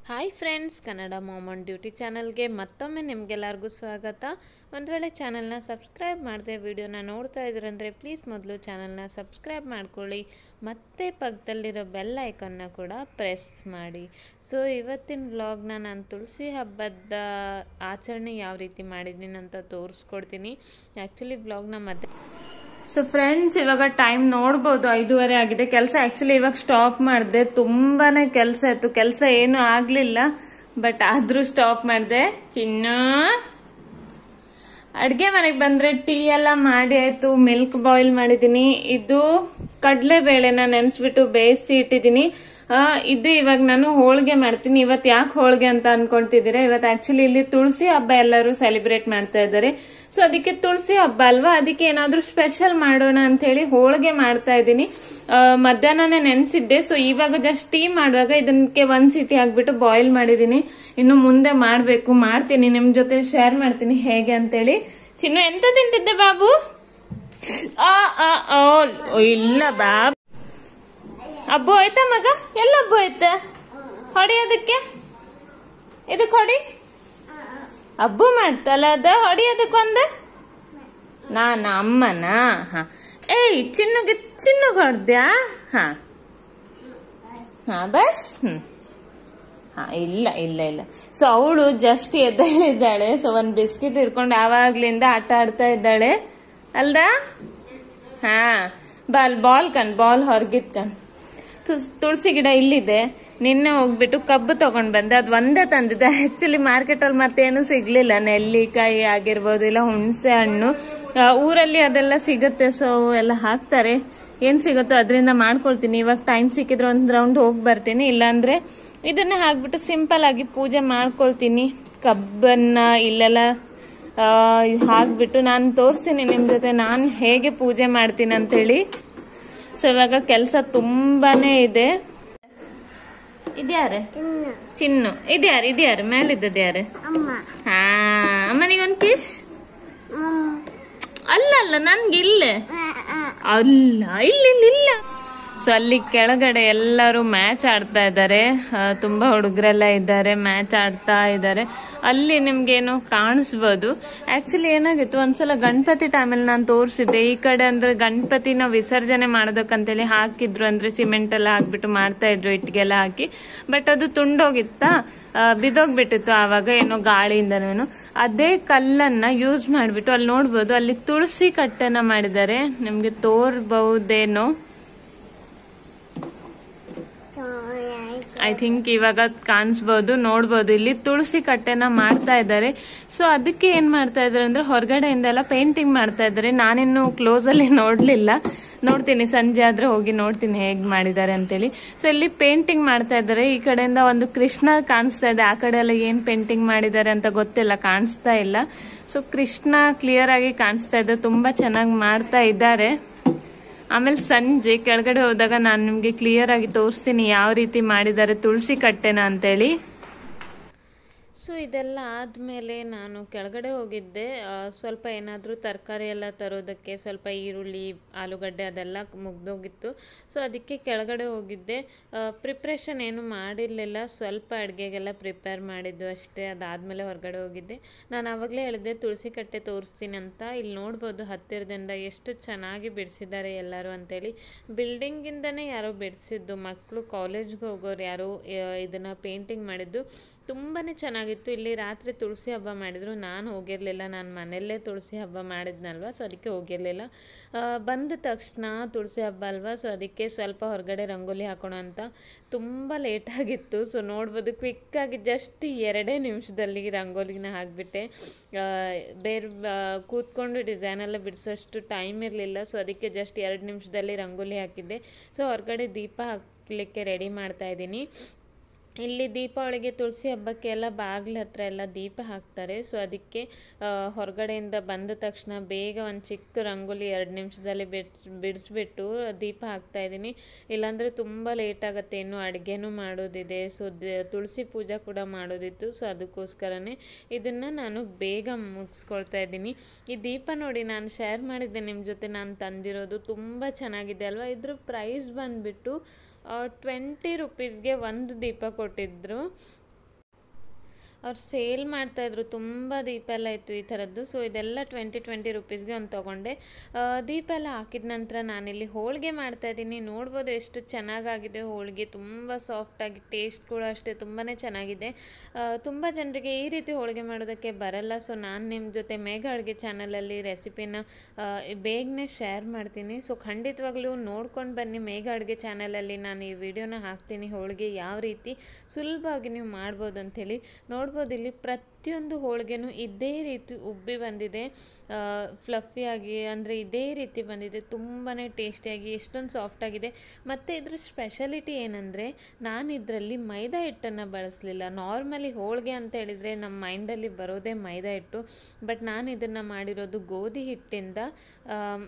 Hi friends, Kannada mom on duty ಚಾನಲ್ಗೆ ಮತ್ತೊಮ್ಮೆ ನಿಮಗೆಲ್ಲರಿಗೂ ಸ್ವಾಗತ. ಒಂದು ವೇಳೆ ಚಾನಲ್ನ ಸಬ್ಸ್ಕ್ರೈಬ್ ಮಾಡದೆ ವಿಡಿಯೋನ ನೋಡ್ತಾ ಇದ್ದೀರಂದರೆ ಪ್ಲೀಸ್ ಮೊದಲು ಚಾನಲ್ನ ಸಬ್ಸ್ಕ್ರೈಬ್ ಮಾಡ್ಕೊಳ್ಳಿ, ಮತ್ತು ಪಕ್ಕದಲ್ಲಿರೋ ಬೆಲ್ ಐಕನ್ನ ಕೂಡ ಪ್ರೆಸ್ ಮಾಡಿ. ಸೊ ಇವತ್ತಿನ ವ್ಲಾಗ್ನ ನಾನು ತುಳಸಿ ಹಬ್ಬದ ಆಚರಣೆ ಯಾವ ರೀತಿ ಮಾಡಿದ್ದೀನಿ ಅಂತ ತೋರಿಸ್ಕೊಡ್ತೀನಿ. ಆ್ಯಕ್ಚುಲಿ ವ್ಲಾಗ್ನ ಮತ್ತೆ ಸೊ ಫ್ರೆಂಡ್ಸ್, ಇವಾಗ ಟೈಮ್ ನೋಡ್ಬೋದು 5:30 ಆಗಿದೆ. ಕೆಲಸ ಆಕ್ಚುಲಿ ಇವಾಗ ಸ್ಟಾಪ್ ಮಾಡಿದೆ. ತುಂಬಾನೇ ಕೆಲಸ ಇತ್ತು, ಕೆಲಸ ಏನು ಆಗ್ಲಿಲ್ಲ, ಬಟ್ ಆದ್ರೂ ಸ್ಟಾಪ್ ಮಾಡಿದೆ. ಚಿನ್ನು ಅಡ್ಗೆ ಮನೆಗೆ ಬಂದ್ರೆ ಟೀ ಎಲ್ಲ ಮಾಡಿ ಆಯ್ತು. ಮಿಲ್ಕ್ ಬಾಯ್ಲ್ ಮಾಡಿದೀನಿ. ಇದು ಕಡಲೆ ಬೇಳೆನ ನೆನೆಸ್ಬಿಟ್ಟು ಬೇಯಿಸಿ ಇಟ್ಟಿದ್ದೀನಿ. ಇದು ಇವಾಗ ನಾನು ಹೋಳಿಗೆ ಮಾಡ್ತೀನಿ. ಇವತ್ತು ಯಾಕೆ ಹೋಳಿಗೆ ಅಂತ ಅನ್ಕೊಂತಿದ್ದೀರಾ? ಇವತ್ತು ಆಕ್ಚುಲಿ ಇಲ್ಲಿ ತುಳಸಿ ಹಬ್ಬ ಎಲ್ಲರೂ ಸೆಲೆಬ್ರೇಟ್ ಮಾಡ್ತಾ ಇದ್ದಾರೆ. ಸೊ ಅದಕ್ಕೆ ತುಳಸಿ ಹಬ್ಬ ಅಲ್ವಾ, ಅದಕ್ಕೆ ಏನಾದ್ರೂ ಸ್ಪೆಷಲ್ ಮಾಡೋಣ ಅಂತ ಹೇಳಿ ಹೋಳಿಗೆ ಮಾಡ್ತಾ ಇದ್ದೀನಿ. ಮಧ್ಯಾಹ್ನನೇ ನೆನ್ಸಿದ್ದೆ. ಸೊ ಇವಾಗ ಜಸ್ಟ್ ಟೀ ಮಾಡುವಾಗ ಇದಕ್ಕೆ 1 ಸೀಟಿ ಹಾಕ್ಬಿಟ್ಟು ಬಾಯ್ಲ್ ಮಾಡಿದೀನಿ. ಇನ್ನು ಮುಂದೆ ಮಾಡ್ತೀನಿ, ನಿಮ್ ಜೊತೆ ಶೇರ್ ಮಾಡ್ತೀನಿ ಹೇಗೆ ಅಂತೇಳಿ. ಚಿನ್ನು ಎಂತ ತಿಂತಿದ್ದೆ ಬಾಬು? ಇಲ್ಲ ಬಾಬು, ಹಬ್ಬು ಆಯ್ತಾ ಮಗ? ಎಲ್ಲ ಹಬ್ಬು ಆಯ್ತ? ಹೊಡಿಯೋದಕ್ಕೆ ಇದಕ್ ಹೊಡಿ. ಹಬ್ಬು ಮಾಡ್ತಲ್ಲ ಅದ, ಹೊಡಿಯೋದಕ್ಕೊಂದ ನಾನ ಅಮ್ಮನ. ಹ ಏಯ್, ಚಿನ್ನಗ್ ಹೊಡ್ದ್ಯಾ? ಹ ಬಸ್. ಹಾ, ಇಲ್ಲ ಇಲ್ಲ ಇಲ್ಲ. ಸೊ ಅವಳು ಜಸ್ಟ್ ಎದ್ದೇಳಿದ್ದಾಳೆ. ಸೊ ಒಂದ್ ಬಿಸ್ಕಿಟ್ ಹಿಡ್ಕೊಂಡು ಆವಾಗ್ಲಿಂದ ಆಟ ಆಡ್ತಾ ಇದ್ದಾಳೆ ಅಲ್ದಾ? ಹಾ, ಬಾಲ್ ಹೊರಗಿತ್ ಕಣ್. ತುಳಸಿ ಗಿಡ ಇಲ್ಲಿದೆ. ನಿನ್ನೆ ಹೋಗ್ಬಿಟ್ಟು ಕಬ್ಬು ತಗೊಂಡ್ ಬಂದೆ. ಅದು ಒಂದೇ ತಂದಿದ್ದೆ. ಆಕ್ಚುಲಿ ಮಾರ್ಕೆಟ್ ಅಲ್ಲಿ ಮತ್ತೇನು ಸಿಗ್ಲಿಲ್ಲ. ನೆಲ್ಲಿಕಾಯಿ ಆಗಿರ್ಬೋದು, ಇಲ್ಲ ಹುಣಸೆ ಹಣ್ಣು. ಊರಲ್ಲಿ ಅದೆಲ್ಲ ಸಿಗುತ್ತೆ. ಸೊ ಎಲ್ಲ ಹಾಕ್ತಾರೆ. ಏನ್ ಸಿಗುತ್ತೋ ಅದರಿಂದ ಮಾಡ್ಕೊಳ್ತೀನಿ. ಇವಾಗ ಟೈಮ್ ಸಿಕ್ಕಿದ್ರೆ ಒಂದ್ ರೌಂಡ್ ಹೋಗಿ ಬರ್ತೀನಿ. ಇಲ್ಲಾಂದ್ರೆ ಇದನ್ನ ಹಾಕ್ಬಿಟ್ಟು ಸಿಂಪಲ್ ಆಗಿ ಪೂಜೆ ಮಾಡ್ಕೊಳ್ತೀನಿ. ಕಬ್ಬನ್ನ ಇಲ್ಲೆಲ್ಲ ಹಾಕ್ಬಿಟ್ಟು ನಾನು ತೋರಿಸ್ತೀನಿ ನಿಮ್ ಜೊತೆ ನಾನು ಹೇಗೆ ಪೂಜೆ ಮಾಡ್ತೀನಿ ಅಂತ ಹೇಳಿ. ಸೊ ಇವಾಗ ಕೆಲಸ ತುಂಬಾನೇ ಇದೆ. ಇದ್ಯಾರು? ಚಿನ್ನು. ಇದ್ಯಾರು ಮೇಲಿದ್ದದ ಯಾರು? ಹಾ, ಅಮ್ಮನಿಗೊಂದು ಕಿಸ್. ಅಲ್ಲ ನನ್ಗೆ ಇಲ್ಲ ಇಲ್ಲ. ಸೊ ಅಲ್ಲಿ ಕೆಳಗಡೆ ಎಲ್ಲರೂ ಮ್ಯಾಚ್ ಆಡ್ತಾ ಇದ್ದಾರೆ. ತುಂಬಾ ಹುಡುಗರೆಲ್ಲ ಇದ್ದಾರೆ, ಮ್ಯಾಚ್ ಆಡ್ತಾ ಇದ್ದಾರೆ. ಅಲ್ಲಿ ನಿಮ್ಗೇನೋ ಕಾಣಿಸ್ಬೋದು. ಆಕ್ಚುಲಿ ಏನಾಗಿತ್ತು, ಒಂದ್ಸಲ ಗಣಪತಿ ಟೈಮಲ್ಲಿ ನಾನು ತೋರಿಸಿದ್ದೆ. ಈ ಕಡೆ ಅಂದ್ರೆ ಗಣಪತಿನ ವಿಸರ್ಜನೆ ಮಾಡೋದಕ್ಕಂತೇಳಿ ಹಾಕಿದ್ರು, ಅಂದ್ರೆ ಸಿಮೆಂಟ್ ಎಲ್ಲ ಹಾಕ್ಬಿಟ್ಟು ಮಾಡ್ತಾ ಇದ್ರು, ಇಟ್ಟಿಗೆಲ್ಲ ಹಾಕಿ. ಬಟ್ ಅದು ತುಂಡೋಗಿತ್ತ, ಬಿದ್ದೋಗ್ಬಿಟ್ಟಿತ್ತು. ಆವಾಗ ಏನೋ ಗಾಳಿಯಿಂದನೇನು ಅದೇ ಕಲ್ಲನ್ನ ಯೂಸ್ ಮಾಡ್ಬಿಟ್ಟು ಅಲ್ಲಿ ನೋಡ್ಬೋದು, ಅಲ್ಲಿ ತುಳಸಿ ಕಟ್ಟೆನ ಮಾಡಿದ್ದಾರೆ. ನಿಮ್ಗೆ ತೋರ್ಬಹುದೇನೋ, ಐ ಥಿಂಕ್ ಇವಾಗ ಕಾಣಿಸ್ಬೋದು, ನೋಡ್ಬೋದು. ಇಲ್ಲಿ ತುಳಸಿ ಕಟ್ಟೆನ ಮಾಡ್ತಾ ಇದ್ದಾರೆ. ಸೊ ಅದಕ್ಕೆ ಏನ್ ಮಾಡ್ತಾ ಇದಾರೆ ಅಂದ್ರೆ ಹೊರಗಡೆಯಿಂದ ಎಲ್ಲ ಪೇಂಟಿಂಗ್ ಮಾಡ್ತಾ ಇದ್ದಾರೆ. ನಾನಿನ್ನು ಕ್ಲೋಸ್ ಅಲ್ಲಿ ನೋಡ್ತೀನಿ, ಸಂಜೆ ಆದ್ರೆ ಹೋಗಿ ನೋಡ್ತೀನಿ ಹೇಗ್ ಮಾಡಿದ್ದಾರೆ ಅಂತೇಳಿ. ಸೊ ಇಲ್ಲಿ ಪೇಂಟಿಂಗ್ ಮಾಡ್ತಾ ಇದ್ದಾರೆ. ಈ ಕಡೆಯಿಂದ ಒಂದು ಕೃಷ್ಣ ಕಾಣಿಸ್ತಾ ಇದೆ. ಆ ಕಡೆ ಎಲ್ಲ ಏನ್ ಪೇಂಟಿಂಗ್ ಮಾಡಿದ್ದಾರೆ ಅಂತ ಗೊತ್ತಿಲ್ಲ, ಕಾಣಿಸ್ತಾ ಇಲ್ಲ. ಸೊ ಕೃಷ್ಣ ಕ್ಲಿಯರ್ ಆಗಿ ಕಾಣಿಸ್ತಾ ಇದೆ. ತುಂಬಾ ಚೆನ್ನಾಗಿ ಮಾಡ್ತಾ ಇದ್ದಾರೆ. ಆಮೇಲೆ ಸಂಜೆ ಕೆಳಗಡೆ ಹೋದಾಗ ನಾನು ನಿಮ್ಗೆ ಕ್ಲಿಯರ್ ಆಗಿ ತೋರಿಸ್ತೀನಿ ಯಾವ ರೀತಿ ಮಾಡಿದ್ದಾರೆ ತುಳಸಿ ಕಟ್ಟೆನ ಅಂತೇಳಿ. ಸೊ ಇದೆಲ್ಲ ಆದಮೇಲೆ ನಾನು ಕೆಳಗಡೆ ಹೋಗಿದ್ದೆ. ಸ್ವಲ್ಪ ಏನಾದರೂ ತರಕಾರಿ ಎಲ್ಲ ತರೋದಕ್ಕೆ, ಸ್ವಲ್ಪ ಈರುಳ್ಳಿ, ಆಲೂಗಡ್ಡೆ ಅದೆಲ್ಲ ಮುಗ್ದೋಗಿತ್ತು. ಸೊ ಅದಕ್ಕೆ ಕೆಳಗಡೆ ಹೋಗಿದ್ದೆ. ಪ್ರಿಪ್ರೇಷನ್ ಏನು ಮಾಡಿರಲಿಲ್ಲ, ಸ್ವಲ್ಪ ಅಡುಗೆಗೆಲ್ಲ ಪ್ರಿಪೇರ್ ಮಾಡಿದ್ದು ಅಷ್ಟೇ. ಅದಾದಮೇಲೆ ಹೊರಗಡೆ ಹೋಗಿದ್ದೆ. ನಾನು ಆವಾಗಲೇ ಹೇಳಿದ್ದೆ ತುಳಸಿ ಕಟ್ಟೆ ತೋರಿಸ್ತೀನಿ ಅಂತ. ಇಲ್ಲಿ ನೋಡ್ಬೋದು ಹತ್ತಿರದಿಂದ ಎಷ್ಟು ಚೆನ್ನಾಗಿ ಬಿಡಿಸಿದ್ದಾರೆ ಎಲ್ಲರೂ ಅಂತೇಳಿ. ಬಿಲ್ಡಿಂಗಿಂದನೇ ಯಾರೋ ಬಿಡಿಸಿದ್ದು, ಮಕ್ಕಳು ಕಾಲೇಜ್ಗೆ ಹೋಗೋರು ಯಾರೋ ಇದನ್ನು ಪೇಂಟಿಂಗ್ ಮಾಡಿದ್ದು. ತುಂಬಾ ಚೆನ್ನಾಗಿತ್ತು. ಇಲ್ಲಿ ರಾತ್ರಿ ತುಳಸಿ ಹಬ್ಬ ಮಾಡಿದ್ರು. ನಾನು ಹೋಗಿರಲಿಲ್ಲ, ನಾನು ಮನೆಯಲ್ಲೇ ತುಳಸಿ ಹಬ್ಬ ಮಾಡಿದ್ನಲ್ವ, ಸೊ ಅದಕ್ಕೆ ಹೋಗಿರಲಿಲ್ಲ. ಬಂದ ತಕ್ಷಣ ತುಳಸಿ ಹಬ್ಬ ಅಲ್ವಾ, ಸೊ ಅದಕ್ಕೆ ಸ್ವಲ್ಪ ಹೊರಗಡೆ ರಂಗೋಲಿ ಹಾಕೋಣ ಅಂತ. ತುಂಬ ಲೇಟಾಗಿತ್ತು. ಸೊ ನೋಡ್ಬೋದು, ಕ್ವಿಕ್ಕಾಗಿ ಜಸ್ಟ್ 2 ನಿಮಿಷದಲ್ಲಿ ರಂಗೋಲಿನ ಹಾಕಿಬಿಟ್ಟೆ. ಬೇರೆ ಕೂತ್ಕೊಂಡು ಡಿಸೈನೆಲ್ಲ ಬಿಡಿಸೋಷ್ಟು ಟೈಮ್ ಇರಲಿಲ್ಲ. ಸೊ ಅದಕ್ಕೆ ಜಸ್ಟ್ 2 ನಿಮಿಷದಲ್ಲಿ ರಂಗೋಲಿ ಹಾಕಿದ್ದೆ. ಸೊ ಹೊರಗಡೆ ದೀಪ ಹಾಕಲಿಕ್ಕೆ ರೆಡಿ ಮಾಡ್ತಾ ಇದ್ದೀನಿ. ಇಲ್ಲಿ ದೀಪಾವಳಿಗೆ ತುಳಸಿ ಹಬ್ಬಕ್ಕೆ ಎಲ್ಲ ಬಾಗಿಲ ಹತ್ರ ಎಲ್ಲ ದೀಪ ಹಾಕ್ತಾರೆ. ಸೊ ಅದಕ್ಕೆ ಹೊರಗಡೆಯಿಂದ ಬಂದ ತಕ್ಷಣ ಬೇಗ ಒಂದು ಚಿಕ್ಕ ರಂಗೋಲಿ 2 ನಿಮಿಷದಲ್ಲಿ ಬಿಡಿಸ್ಬಿಟ್ಟು ದೀಪ ಹಾಕ್ತಾ ಇದ್ದೀನಿ. ಇಲ್ಲಾಂದರೆ ತುಂಬ ಲೇಟ್ ಆಗುತ್ತೆ, ಇನ್ನೂ ಅಡುಗೆನೂ ಮಾಡೋದಿದೆ. ಸೊ ತುಳಸಿ ಪೂಜೆ ಕೂಡ ಮಾಡೋದಿತ್ತು. ಸೊ ಅದಕ್ಕೋಸ್ಕರನೇ ಇದನ್ನು ನಾನು ಬೇಗ ಮುಗಿಸ್ಕೊಳ್ತಾ ಇದ್ದೀನಿ. ಈ ದೀಪ ನೋಡಿ, ನಾನು ಶೇರ್ ಮಾಡಿದ್ದೆ ನಿಮ್ಮ ಜೊತೆ, ನಾನು ತಂದಿರೋದು ತುಂಬ ಚೆನ್ನಾಗಿದೆ ಅಲ್ವಾ. ಇದ್ರ ಪ್ರೈಸ್ ಬಂದುಬಿಟ್ಟು 20 ರೂಪೀಸ್ಗೆ ಒಂದು ದೀಪ ಕೊಟ್ಟಿದ್ರು. ಅವ್ರು ಸೇಲ್ ಮಾಡ್ತಾಯಿದ್ರು, ತುಂಬ ದೀಪ ಎಲ್ಲ ಇತ್ತು ಈ ಥರದ್ದು. ಸೊ ಇದೆಲ್ಲ 20 ರುಪೀಸ್ಗೆ ಒಂದು ತೊಗೊಂಡೆ. ದೀಪ ಎಲ್ಲ ಹಾಕಿದ ನಂತರ ನಾನಿಲ್ಲಿ ಹೋಳಿಗೆ ಮಾಡ್ತಾಯಿದ್ದೀನಿ. ನೋಡ್ಬೋದು ಎಷ್ಟು ಚೆನ್ನಾಗಾಗಿದೆ ಹೋಳಿಗೆ, ತುಂಬ ಸಾಫ್ಟಾಗಿ, ಟೇಸ್ಟ್ ಕೂಡ ಅಷ್ಟೇ ತುಂಬಾ ಚೆನ್ನಾಗಿದೆ. ತುಂಬ ಜನರಿಗೆ ಈ ರೀತಿ ಹೋಳಿಗೆ ಮಾಡೋದಕ್ಕೆ ಬರಲ್ಲ. ಸೊ ನಾನು ನಿಮ್ಮ ಜೊತೆ ಮೇಘ ಅಡುಗೆ ಚಾನಲಲ್ಲಿ ರೆಸಿಪಿನ ಬೇಗನೆ ಶೇರ್ ಮಾಡ್ತೀನಿ. ಸೊ ಖಂಡಿತವಾಗ್ಲೂ ನೋಡ್ಕೊಂಡು ಬನ್ನಿ, ಮೇಘ ಅಡುಗೆ ಚಾನಲಲ್ಲಿ ನಾನು ಈ ವಿಡಿಯೋನ ಹಾಕ್ತೀನಿ, ಹೋಳಿಗೆ ಯಾವ ರೀತಿ ಸುಲಭವಾಗಿ ನೀವು ಮಾಡ್ಬೋದು ಅಂಥೇಳಿ. ನೋಡ್ಬೋದು ಇಲ್ಲಿ ಪ್ರತಿಯೊಂದು ಹೋಳಿಗೆನೂ ಇದೇ ರೀತಿ ಉಬ್ಬಿ ಬಂದಿದೆ, ಫ್ಲಫಿಯಾಗಿ, ಅಂದರೆ ಇದೇ ರೀತಿ ಬಂದಿದೆ, ತುಂಬಾ ಟೇಸ್ಟಿಯಾಗಿ, ಎಷ್ಟೊಂದು ಸಾಫ್ಟಾಗಿದೆ. ಮತ್ತು ಇದ್ರ ಸ್ಪೆಷಾಲಿಟಿ ಏನಂದರೆ ನಾನು ಇದರಲ್ಲಿ ಮೈದಾ ಹಿಟ್ಟನ್ನು ಬಳಸಲಿಲ್ಲ. ನಾರ್ಮಲಿ ಹೋಳಿಗೆ ಅಂತ ಹೇಳಿದರೆ ನಮ್ಮ ಮೈಂಡಲ್ಲಿ ಬರೋದೇ ಮೈದಾ ಹಿಟ್ಟು, ಬಟ್ ನಾನು ಇದನ್ನು ಮಾಡಿರೋದು ಗೋಧಿ ಹಿಟ್ಟಿಂದ.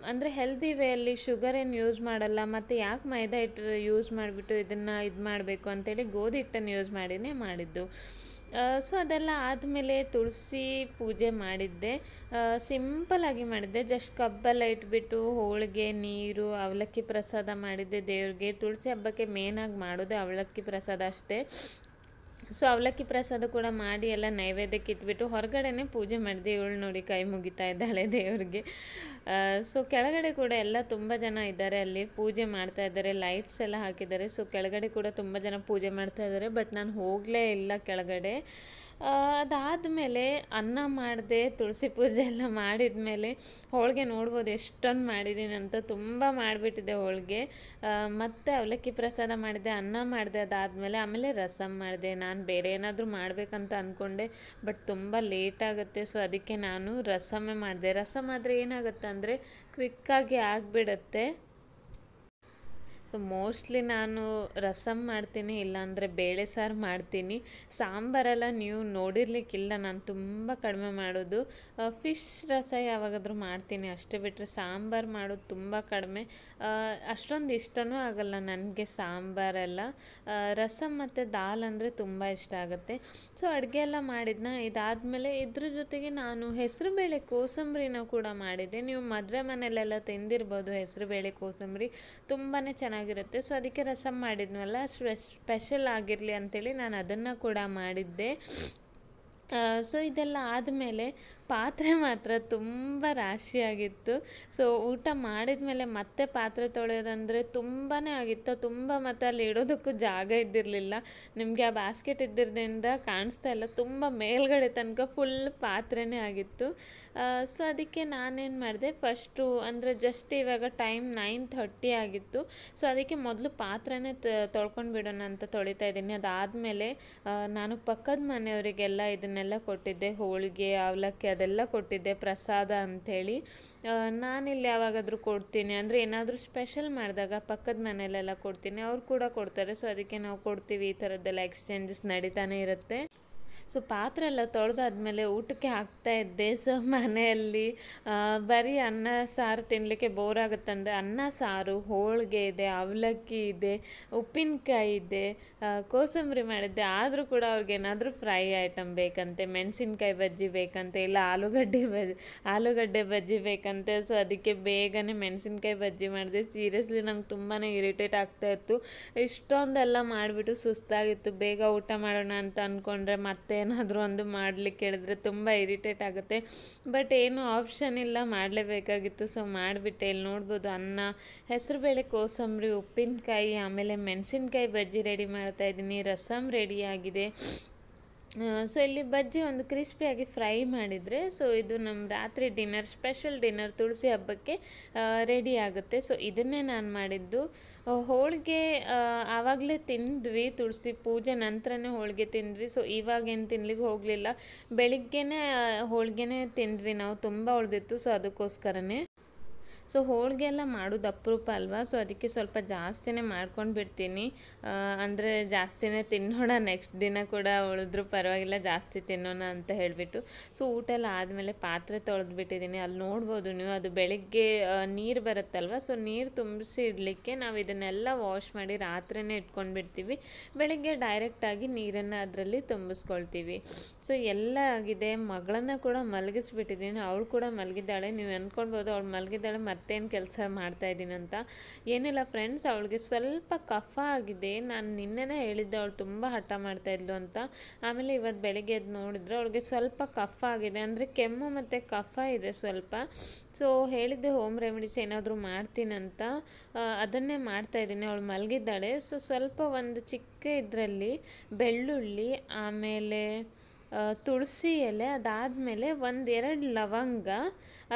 ಅಂದರೆ ಹೆಲ್ದಿ ವೇಯಲ್ಲಿ ಶುಗರ್ ಏನು ಯೂಸ್ ಮಾಡಲ್ಲ, ಮತ್ತು ಯಾಕೆ ಮೈದಾ ಹಿಟ್ಟು ಯೂಸ್ ಮಾಡಿಬಿಟ್ಟು ಇದನ್ನು ಇದು ಮಾಡಬೇಕು ಅಂತೇಳಿ ಗೋಧಿ ಹಿಟ್ಟನ್ನು ಯೂಸ್ ಮಾಡಿನೇ ಮಾಡಿದ್ದು. ಸೊ ಅದೆಲ್ಲ ಆದಮೇಲೆ ತುಳಸಿ ಪೂಜೆ ಮಾಡಿದ್ದೆ, ಸಿಂಪಲ್ಲಾಗಿ ಮಾಡಿದ್ದೆ. ಜಸ್ಟ್ ಕಬ್ಬೆಲ್ಲ ಇಟ್ಬಿಟ್ಟು ಹೋಳಿಗೆ, ನೀರು, ಅವಲಕ್ಕಿ ಪ್ರಸಾದ ಮಾಡಿದ್ದೆ ದೇವ್ರಿಗೆ. ತುಳಸಿ ಹಬ್ಬಕ್ಕೆ ಮೇನಾಗಿ ಮಾಡೋದು ಅವಲಕ್ಕಿ ಪ್ರಸಾದ ಅಷ್ಟೇ. ಸೊ ಅವಲಕ್ಕಿ ಪ್ರಸಾದ ಕೂಡ ಮಾಡಿ ಎಲ್ಲ ನೈವೇದ್ಯಕ್ಕೆ ಇಟ್ಬಿಟ್ಟು ಹೊರಗಡೆನೇ ಪೂಜೆ ಮಾಡಿದೆ. ಇವಳು ನೋಡಿ ಕೈ ಮುಗಿತಾ ಇದ್ದಾಳೆ ದೇವ್ರಿಗೆ. ಸೊ ಕೆಳಗಡೆ ಕೂಡ ಎಲ್ಲ ತುಂಬ ಜನ ಇದ್ದಾರೆ, ಅಲ್ಲಿ ಪೂಜೆ ಮಾಡ್ತಾ ಇದ್ದಾರೆ, ಲೈಟ್ಸ್ ಎಲ್ಲ ಹಾಕಿದ್ದಾರೆ. ಸೊ ಕೆಳಗಡೆ ಕೂಡ ತುಂಬ ಜನ ಪೂಜೆ ಮಾಡ್ತಾ ಇದ್ದಾರೆ, ಬಟ್ ನಾನು ಹೋಗಲೇ ಇಲ್ಲ ಕೆಳಗಡೆ. ಅದಾದಮೇಲೆ ಅನ್ನ ಮಾಡಿದೆ, ತುಳಸಿ ಪೂಜೆ ಎಲ್ಲ ಮಾಡಿದ ಮೇಲೆ ಹೋಳಿಗೆ ನೋಡ್ಬೋದು ಎಷ್ಟೊಂದು ಮಾಡಿದ್ದೀನಿ ಅಂತ, ತುಂಬ ಮಾಡಿಬಿಟ್ಟಿದೆ ಹೋಳಿಗೆ. ಮತ್ತು ಅವಲಕ್ಕಿ ಪ್ರಸಾದ ಮಾಡಿದೆ, ಅನ್ನ ಮಾಡಿದೆ. ಅದಾದಮೇಲೆ ಆಮೇಲೆ ರಸಮ್ ಮಾಡಿದೆ. ನಾನು ಬೇರೆ ಏನಾದರೂ ಮಾಡಬೇಕಂತ ಅಂದ್ಕೊಂಡೆ, ಬಟ್ ತುಂಬ ಲೇಟ್ ಆಗುತ್ತೆ. ಸೊ ಅದಕ್ಕೆ ನಾನು ರಸಮ್ಮೇ ಮಾಡಿದೆ. ರಸಮ್ ಆದರೆ ಏನಾಗುತ್ತೆ ಅಂದರೆ ಕ್ವಿಕ್ಕಾಗಿ ಆಗಿಬಿಡುತ್ತೆ. ಸೊ ಮೋಸ್ಟ್ಲಿ ನಾನು ರಸಮ್ ಮಾಡ್ತೀನಿ, ಇಲ್ಲಾಂದರೆ ಬೇಳೆ ಸಾರು ಮಾಡ್ತೀನಿ. ಸಾಂಬಾರೆಲ್ಲ ನೀವು ನೋಡಿರ್ಲಿಕ್ಕಿಲ್ಲ, ನಾನು ತುಂಬ ಕಡಿಮೆ ಮಾಡೋದು. ಫಿಶ್ ರಸ ಯಾವಾಗಾದರೂ ಮಾಡ್ತೀನಿ ಅಷ್ಟೇ, ಬಿಟ್ಟರೆ ಸಾಂಬಾರು ಮಾಡೋದು ತುಂಬ ಕಡಿಮೆ. ಅಷ್ಟೊಂದು ಇಷ್ಟನೂ ಆಗಲ್ಲ ನನಗೆ ಸಾಂಬಾರೆಲ್ಲ. ರಸಮ್ ಮತ್ತು ದಾಲ್ ಅಂದರೆ ತುಂಬ ಇಷ್ಟ ಆಗುತ್ತೆ. ಸೊ ಅಡುಗೆ ಎಲ್ಲ ಮಾಡಿದ್ನ. ಇದಾದಮೇಲೆ ಇದ್ರ ಜೊತೆಗೆ ನಾನು ಹೆಸರುಬೇಳೆ ಕೋಸಂಬರಿನ ಕೂಡ ಮಾಡಿದ್ದೆ. ನೀವು ಮದುವೆ ಮನೆಯಲ್ಲೆಲ್ಲ ತಿಂದಿರ್ಬೋದು ಹೆಸರುಬೇಳೆ ಕೋಸಂಬರಿ, ತುಂಬಾ ಚೆನ್ನಾಗಿರುತ್ತೆ. ಸೊ ಅದಕ್ಕೆ ರಸಮ್ ಮಾಡಿದ್ನಲ್ಲ, ಸ್ಪೆಷಲ್ ಆಗಿರಲಿ ಅಂಥೇಳಿ ನಾನು ಅದನ್ನು ಕೂಡ ಮಾಡಿದ್ದೆ. ಸೊ ಇದೆಲ್ಲ ಆದಮೇಲೆ ಪಾತ್ರೆ ಮಾತ್ರ ತುಂಬ ರಾಶಿಯಾಗಿತ್ತು. ಸೊ ಊಟ ಮಾಡಿದ ಮೇಲೆ ಮತ್ತೆ ಪಾತ್ರೆ ತೊಳೆಯೋದಂದರೆ ತುಂಬಾ ಆಗಿತ್ತು, ತುಂಬ. ಮತ್ತು ಅಲ್ಲಿ ಇಡೋದಕ್ಕೂ ಜಾಗ ಇದ್ದಿರಲಿಲ್ಲ. ನಿಮಗೆ ಆ ಬ್ಯಾಸ್ಕೆಟ್ ಇದ್ದಿರೋದ್ರಿಂದ ಕಾಣಿಸ್ತಾ ಇಲ್ಲ, ತುಂಬ ಮೇಲ್ಗಡೆ ತನಕ ಫುಲ್ ಪಾತ್ರೆನೇ ಆಗಿತ್ತು. ಸೊ ಅದಕ್ಕೆ ನಾನೇನು ಮಾಡಿದೆ, ಫಸ್ಟು ಅಂದರೆ ಜಸ್ಟ್ ಇವಾಗ ಟೈಮ್ 9:30 ಆಗಿತ್ತು. ಸೊ ಅದಕ್ಕೆ ಮೊದಲು ಪಾತ್ರೆನೇ ತೊಳ್ಕೊಂಡು ಬಿಡೋಣ ಅಂತ ತೊಳಿತಾ ಇದ್ದೀನಿ. ಅದಾದಮೇಲೆ ನಾನು ಪಕ್ಕದ ಮನೆಯವರಿಗೆಲ್ಲ ಇದನ್ನೆಲ್ಲ ಕೊಟ್ಟಿದ್ದೆ, ಹೋಳಿಗೆ, ಅವಲಕ್ಕಿ ಅದೆಲ್ಲ ಕೊಟ್ಟಿದ್ದೆ ಪ್ರಸಾದ ಅಂಥೇಳಿ. ನಾನಿಲ್ಲಿ ಯಾವಾಗಾದರೂ ಕೊಡ್ತೀನಿ, ಅಂದರೆ ಏನಾದರೂ ಸ್ಪೆಷಲ್ ಮಾಡಿದಾಗ ಪಕ್ಕದ ಮನೆಯಲ್ಲೆಲ್ಲ ಕೊಡ್ತೀನಿ, ಅವ್ರು ಕೂಡ ಕೊಡ್ತಾರೆ. ಸೊ ಅದಕ್ಕೆ ನಾವು ಕೊಡ್ತೀವಿ, ಈ ಥರದ್ದೆಲ್ಲ ಎಕ್ಸ್ಚೇಂಜಸ್ ನಡೀತಾನೆ ಇರುತ್ತೆ. ಸೊ ಪಾತ್ರೆ ಎಲ್ಲ ತೊಳೆದಾದ್ಮೇಲೆ ಊಟಕ್ಕೆ ಹಾಕ್ತಾಯಿದ್ದೆ. ಸೊ ಮನೆಯಲ್ಲಿ ಬರೀ ಅನ್ನ ಸಾರು ತಿನ್ನಲಿಕ್ಕೆ ಬೋರ್ ಆಗುತ್ತಂದರೆ ಅನ್ನ ಸಾರು, ಹೋಳಿಗೆ ಇದೆ, ಅವಲಕ್ಕಿ ಇದೆ, ಉಪ್ಪಿನಕಾಯಿ ಇದೆ, ಕೋಸಂಬರಿ ಮಾಡಿದ್ದೆ. ಆದರೂ ಕೂಡ ಅವ್ರಿಗೇನಾದರೂ ಫ್ರೈ ಐಟಮ್ ಬೇಕಂತೆ, ಮೆಣಸಿನ್ಕಾಯಿ ಬಜ್ಜಿ ಬೇಕಂತೆ, ಇಲ್ಲ ಆಲೂಗಡ್ಡೆ ಬಜ್ಜಿ ಬೇಕಂತೆ. ಸೊ ಅದಕ್ಕೆ ಬೇಗನೆ ಮೆಣಸಿನ್ಕಾಯಿ ಬಜ್ಜಿ ಮಾಡಿದೆ. ಸೀರಿಯಸ್ಲಿ ನಂಗೆ ತುಂಬಾ ಇರಿಟೇಟ್ ಆಗ್ತಾಯಿತ್ತು. ಇಷ್ಟೊಂದೆಲ್ಲ ಮಾಡಿಬಿಟ್ಟು ಸುಸ್ತಾಗಿತ್ತು. ಬೇಗ ಊಟ ಮಾಡೋಣ ಅಂತ ಅಂದ್ಕೊಂಡ್ರೆ ಮತ್ತೆ ಏನಾದರೂ ಒಂದು ಮಾಡಲಿಕ್ಕೆ ಹೇಳಿದ್ರೆ ತುಂಬ ಇರಿಟೇಟ್ ಆಗುತ್ತೆ, ಬಟ್ ಏನು ಆಪ್ಷನ್ ಇಲ್ಲ, ಮಾಡಲೇಬೇಕಾಗಿತ್ತು. ಸೊ ಮಾಡಿಬಿಟ್ಟೆ. ಇಲ್ಲಿ ನೋಡ್ಬೋದು ಅನ್ನ, ಹೆಸರುಬೇಳೆ ಕೋಸಂಬರಿ, ಉಪ್ಪಿನಕಾಯಿ, ಆಮೇಲೆ ಮೆಣಸಿನ್ಕಾಯಿ ಬಜ್ಜಿ ರೆಡಿ ಮಾಡ್ತಾಯಿದ್ದೀನಿ. ರಸಮ್ ರೆಡಿಯಾಗಿದೆ. ಸೊ ಇಲ್ಲಿ ಬಜ್ಜಿ ಒಂದು ಕ್ರಿಸ್ಪಿಯಾಗಿ ಫ್ರೈ ಮಾಡಿದರೆ, ಸೊ ಇದು ನಮ್ಮ ರಾತ್ರಿ ಡಿನ್ನರ್, ಸ್ಪೆಷಲ್ ಡಿನ್ನರ್ ತುಳಸಿ ಹಬ್ಬಕ್ಕೆ ರೆಡಿ ಆಗುತ್ತೆ. ಸೊ ಇದನ್ನೇ ನಾನು ಮಾಡಿದ್ದು. ಹೋಳಿಗೆ ಆವಾಗಲೇ ತಿಂದ್ವಿ, ತುಳಸಿ ಪೂಜೆ ನಂತರನೇ ಹೋಳಿಗೆ ತಿಂದ್ವಿ. ಸೊ ಇವಾಗೇನು ತಿನ್ಲಿಕ್ಕೆ ಹೋಗಲಿಲ್ಲ, ಬೆಳಿಗ್ಗೆನೇ ಹೋಳಿಗೆನೇ ತಿಂದ್ವಿ ನಾವು, ತುಂಬ ಉಳಿದಿತ್ತು. ಸೊ ಅದಕ್ಕೋಸ್ಕರನೇ. ಸೊ ಹೋಳಿಗೆ ಎಲ್ಲ ಮಾಡೋದು ಅಪರೂಪ ಅಲ್ವಾ, ಸೊ ಅದಕ್ಕೆ ಸ್ವಲ್ಪ ಜಾಸ್ತಿನೇ ಮಾಡ್ಕೊಂಡು ಬಿಡ್ತೀನಿ. ಅಂದರೆ ಜಾಸ್ತಿನೇ ತಿನ್ನೋಣ, ನೆಕ್ಸ್ಟ್ ದಿನ ಕೂಡ ಉಳಿದ್ರೂ ಪರವಾಗಿಲ್ಲ, ಜಾಸ್ತಿ ತಿನ್ನೋಣ ಅಂತ ಹೇಳಿಬಿಟ್ಟು. ಸೊ ಊಟ ಎಲ್ಲ ಆದಮೇಲೆ ಪಾತ್ರೆ ತೊಳೆದ್ಬಿಟ್ಟಿದ್ದೀನಿ. ಅಲ್ಲಿ ನೋಡ್ಬೋದು ನೀವು, ಅದು ಬೆಳಿಗ್ಗೆ ನೀರು ಬರುತ್ತಲ್ವ, ಸೊ ನೀರು ತುಂಬಿಸಿ ಇಡಲಿಕ್ಕೆ ನಾವು ಇದನ್ನೆಲ್ಲ ವಾಶ್ ಮಾಡಿ ರಾತ್ರಿನೇ ಇಟ್ಕೊಂಡು ಬಿಡ್ತೀವಿ. ಬೆಳಿಗ್ಗೆ ಡೈರೆಕ್ಟಾಗಿ ನೀರನ್ನು ಅದರಲ್ಲಿ ತುಂಬಿಸ್ಕೊಳ್ತೀವಿ. ಸೊ ಎಲ್ಲ ಆಗಿದೆ. ಮಗಳನ್ನು ಕೂಡ ಮಲಗಿಸ್ಬಿಟ್ಟಿದ್ದೀನಿ, ಅವಳು ಕೂಡ ಮಲಗಿದ್ದಾಳೆ. ನೀವು ಅಂದ್ಕೊಳ್ಬೋದು ಅವಳು ಮಲಗಿದ್ದಾಳೆ, ಮತ್ತೇನು ಕೆಲಸ ಮಾಡ್ತಾಯಿದ್ದೀನಿ ಅಂತ. ಏನಿಲ್ಲ ಫ್ರೆಂಡ್ಸ್, ಅವಳಿಗೆ ಸ್ವಲ್ಪ ಕಫ ಆಗಿದೆ. ನಾನು ನಿನ್ನೆನೇ ಹೇಳಿದ್ದೆ ಅವಳು ತುಂಬ ಹಠ ಮಾಡ್ತಾಯಿದ್ಲು ಅಂತ. ಆಮೇಲೆ ಇವತ್ತು ಬೆಳಿಗ್ಗೆ ಎದ್ದು ನೋಡಿದ್ರೆ ಅವಳಿಗೆ ಸ್ವಲ್ಪ ಕಫ ಆಗಿದೆ, ಅಂದರೆ ಕೆಮ್ಮು ಮತ್ತು ಕಫ ಇದೆ ಸ್ವಲ್ಪ. ಸೊ ಹೇಳಿದ್ದೆ ಹೋಮ್ ರೆಮಿಡೀಸ್ ಏನಾದರೂ ಮಾಡ್ತೀನಂತ, ಅದನ್ನೇ ಮಾಡ್ತಾಯಿದ್ದೀನಿ. ಅವಳು ಮಲಗಿದ್ದಾಳೆ. ಸೊ ಸ್ವಲ್ಪ ಒಂದು ಚಿಕ್ಕ ಇದರಲ್ಲಿ ಬೆಳ್ಳುಳ್ಳಿ, ಆಮೇಲೆ ತುಳಸಿ ಎಲೆ, ಅದಾದಮೇಲೆ ಒಂದೆರಡು ಲವಂಗ,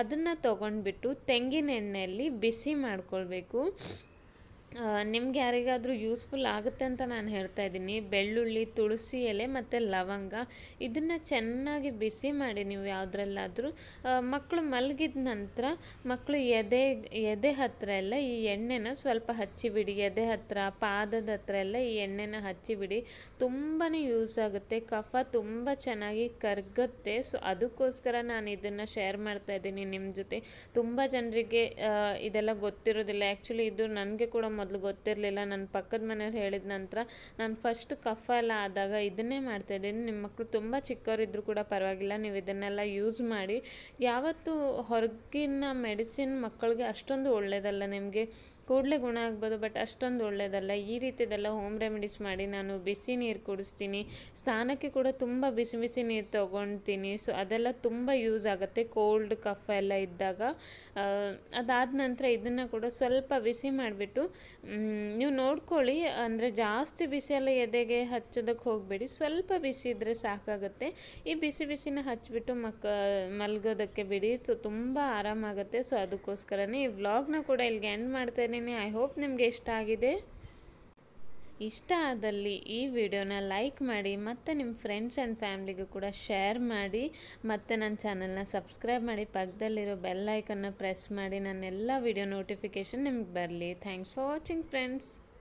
ಅದನ್ನು ತೊಗೊಂಡ್ಬಿಟ್ಟು ತೆಂಗಿನ ಎಣ್ಣೆಯಲ್ಲಿ ಬಿಸಿ ಮಾಡ್ಕೊಳ್ಬೇಕು. ನಿಮ್ಗೆ ಯಾರಿಗಾದರೂ ಯೂಸ್ಫುಲ್ ಆಗುತ್ತೆ ಅಂತ ನಾನು ಹೇಳ್ತಾ ಇದ್ದೀನಿ. ಬೆಳ್ಳುಳ್ಳಿ, ತುಳಸಿ ಎಲೆ ಮತ್ತು ಲವಂಗ ಇದನ್ನು ಚೆನ್ನಾಗಿ ಬಿಸಿ ಮಾಡಿ ನೀವು ಯಾವುದ್ರಲ್ಲಾದರೂ. ಮಕ್ಕಳು ಮಲಗಿದ ನಂತರ ಮಕ್ಕಳು ಎದೆ ಹತ್ತಿರ ಎಲ್ಲ ಈ ಎಣ್ಣೆನ ಸ್ವಲ್ಪ ಹಚ್ಚಿಬಿಡಿ. ಎದೆ ಹತ್ತಿರ, ಪಾದದ ಹತ್ರ ಎಲ್ಲ ಈ ಎಣ್ಣೆನ ಹಚ್ಚಿಬಿಡಿ. ತುಂಬಾ ಯೂಸ್ ಆಗುತ್ತೆ. ಕಫ ತುಂಬ ಚೆನ್ನಾಗಿ ಕರಗುತ್ತೆ. ಸೊ ಅದಕ್ಕೋಸ್ಕರ ನಾನು ಇದನ್ನು ಶೇರ್ ಮಾಡ್ತಾ ಇದ್ದೀನಿ ನಿಮ್ಮ ಜೊತೆ. ತುಂಬ ಜನರಿಗೆ ಇದೆಲ್ಲ ಗೊತ್ತಿರೋದಿಲ್ಲ. ಆ್ಯಕ್ಚುಲಿ ಇದು ನನಗೆ ಕೂಡ ಮೊದಲು ಗೊತ್ತಿರಲಿಲ್ಲ. ನನ್ನ ಪಕ್ಕದ ಮನೆಯವ್ರು ಹೇಳಿದ ನಂತರ ನಾನು ಫಸ್ಟ್ ಕಫ ಎಲ್ಲ ಆದಾಗ ಇದನ್ನೇ ಮಾಡ್ತಾಯಿದ್ದೀನಿ. ನಿಮ್ಮ ಮಕ್ಕಳು ತುಂಬ ಚಿಕ್ಕವರಿದ್ದರೂ ಕೂಡ ಪರವಾಗಿಲ್ಲ, ನೀವು ಇದನ್ನೆಲ್ಲ ಯೂಸ್ ಮಾಡಿ. ಯಾವತ್ತೂ ಹೊರಗಿನ ಮೆಡಿಸಿನ್ ಮಕ್ಕಳಿಗೆ ಅಷ್ಟೊಂದು ಒಳ್ಳೆಯದಲ್ಲ. ನಿಮಗೆ ಕೂಡಲೇ ಗುಣ ಆಗ್ಬೋದು, ಬಟ್ ಅಷ್ಟೊಂದು ಒಳ್ಳೆಯದಲ್ಲ. ಈ ರೀತಿದೆಲ್ಲ ಹೋಮ್ ರೆಮಿಡೀಸ್ ಮಾಡಿ. ನಾನು ಬಿಸಿ ನೀರು ಕುಡಿಸ್ತೀನಿ, ಸ್ನಾನಕ್ಕೆ ಕೂಡ ತುಂಬ ಬಿಸಿ ಬಿಸಿ ನೀರು ತೊಗೊಳ್ತೀನಿ. ಸೊ ಅದೆಲ್ಲ ತುಂಬ ಯೂಸ್ ಆಗುತ್ತೆ ಕೋಲ್ಡ್ ಕಫ ಎಲ್ಲ ಇದ್ದಾಗ. ಅದಾದ ನಂತರ ಇದನ್ನು ಕೂಡ ಸ್ವಲ್ಪ ಬಿಸಿ ಮಾಡಿಬಿಟ್ಟು ನೀವು ನೋಡ್ಕೊಳ್ಳಿ, ಅಂದರೆ ಜಾಸ್ತಿ ಬಿಸಿಯೆಲ್ಲ ಎದೆಗೆ ಹಚ್ಚೋದಕ್ಕೆ ಹೋಗಬೇಡಿ, ಸ್ವಲ್ಪ ಬಿಸಿ ಇದ್ದರೆ ಸಾಕಾಗುತ್ತೆ. ಈ ಬಿಸಿ ಬಿಸಿನ ಹಚ್ಚಿಬಿಟ್ಟು ಮಲಗೋದಕ್ಕೆ ಬಿಡಿ. ಸೊ ತುಂಬ ಆರಾಮಾಗುತ್ತೆ. ಸೊ ಅದಕ್ಕೋಸ್ಕರನೇ ಈ ವ್ಲಾಗ್ನ ಕೂಡ ಇಲ್ಲಿಗೆ ಎಂಡ್ ಮಾಡ್ತಾ ಇದ್ದೀನಿ. ಐ ಹೋಪ್ ನಿಮಗೆ ಇಷ್ಟ ಆಗಿದೆ. ಇಷ್ಟ ಆದಲ್ಲಿ ಈ ವಿಡಿಯೋನ ಲೈಕ್ ಮಾಡಿ, ಮತ್ತು ನಿಮ್ಮ ಫ್ರೆಂಡ್ಸ್ ಆ್ಯಂಡ್ ಫ್ಯಾಮ್ಲಿಗೂ ಕೂಡ ಶೇರ್ ಮಾಡಿ, ಮತ್ತು ನನ್ನ ಚಾನಲ್ನ ಸಬ್ಸ್ಕ್ರೈಬ್ ಮಾಡಿ, ಪಕ್ಕದಲ್ಲಿರೋ ಬೆಲ್ ಐಕನ್ನ ಪ್ರೆಸ್ ಮಾಡಿ, ನನ್ನೆಲ್ಲ ವಿಡಿಯೋ ನೋಟಿಫಿಕೇಷನ್ ನಿಮ್ಗೆ ಬರಲಿ. Thanks for watching friends.